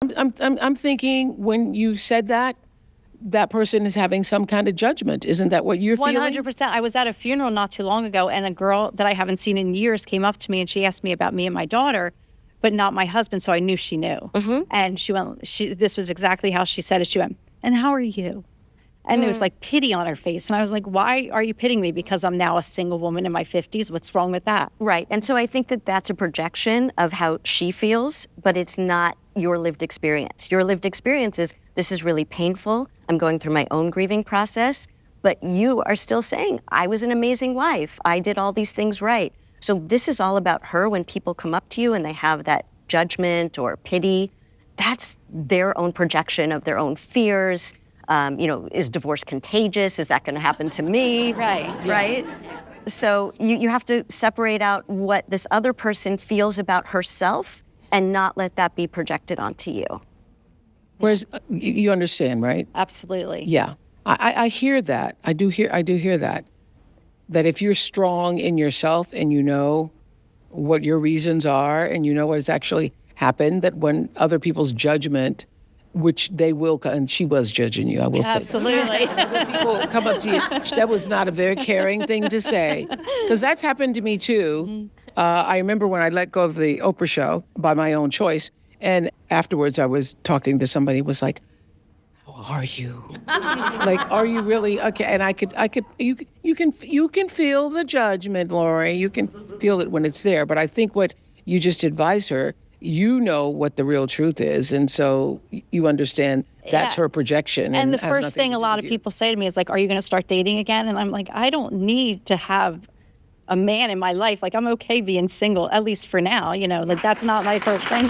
I'm thinking when you said that, that person is having some kind of judgment. Isn't that what you're feeling? 100%. I was at a funeral not too long ago, and a girl that I haven't seen in years came up to me, and she asked me about me and my daughter, but not my husband, so I knew she knew. And she went, this was exactly how she said it. She went, "And how are you?" And it was like pity on her face. And I was like, why are you pitying me? Because I'm now a single woman in my 50s. What's wrong with that? Right. And so I think that that's a projection of how she feels, but it's not your lived experience. Your lived experience is, this is really painful. I'm going through my own grieving process. But you are still saying, I was an amazing wife. I did all these things right. So this is all about her. When people come up to you and they have that judgment or pity, that's their own projection of their own fears. Is divorce contagious? Is that going to happen to me? Right? So you have to separate out what this other person feels about herself and not let that be projected onto you. Whereas you understand, right? Absolutely. Yeah. I hear that. I do hear that. That if you're strong in yourself and you know what your reasons are and you know what has actually happened, that when other people's judgment, which they will, and she was judging you, I will say. Absolutely. People come up to you, that was not a very caring thing to say. Because that's happened to me too. I remember when I let go of the Oprah show by my own choice, and afterwards I was talking to somebody who was like, "How are you?" Like, are you really okay? And you can feel the judgment, Lori. You can feel it when it's there. But I think what you just advised her, you know what the real truth is, and so you understand that's her projection. And the first thing a lot of people say to me is like, "Are you going to start dating again?" And I'm like, I don't need to have a man in my life. Like, I'm okay being single, at least for now. Like, that's not my first thing.